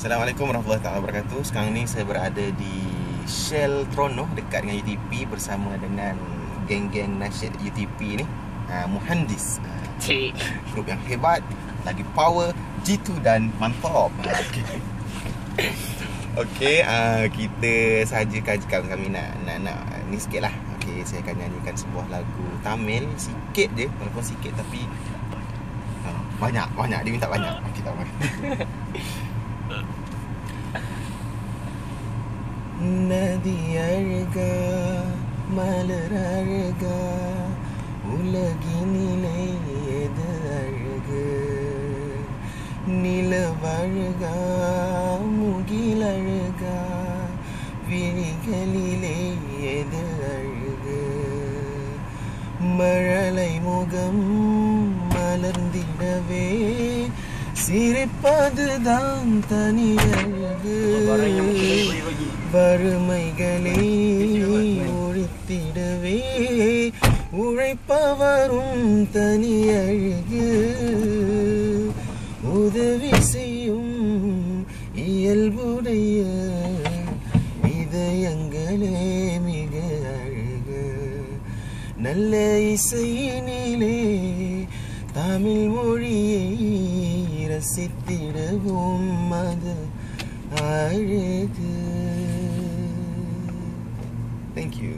Assalamualaikum warahmatullahi wabarakatuh. Sekarang ni saya berada di Shell Tronoh dekat dengan UTP bersama dengan geng-geng nasyid UTP ni. Muhandis, grup yang hebat, lagi power, jitu dan mantap. Okey, kita saja kajikan kami nak ni sikit lah. Okey, saya akan nyanyikan sebuah lagu Tamil sikit je, walaupun sikit tapi banyak dia minta banyak. Kita நதி அழகா மலர் அழகா உலகினிலே எது அழகு நிலவழகா முகில் அழகா விழிகளிலே எது அழகு மழலை முகம் மலர்ந்திடவே சிரிப்பதுதான் தனி அழகு வறுமைகளை ஒழித்திடவே உழைப்பவரும் தனி அழகு உதவி செய்யும் இயல்புடைய இதயங்களே மிக அழகு நல்ல இசையினிலே தமிழ் மொழியை ரசித்திடவும் அது அழகு. Thank you.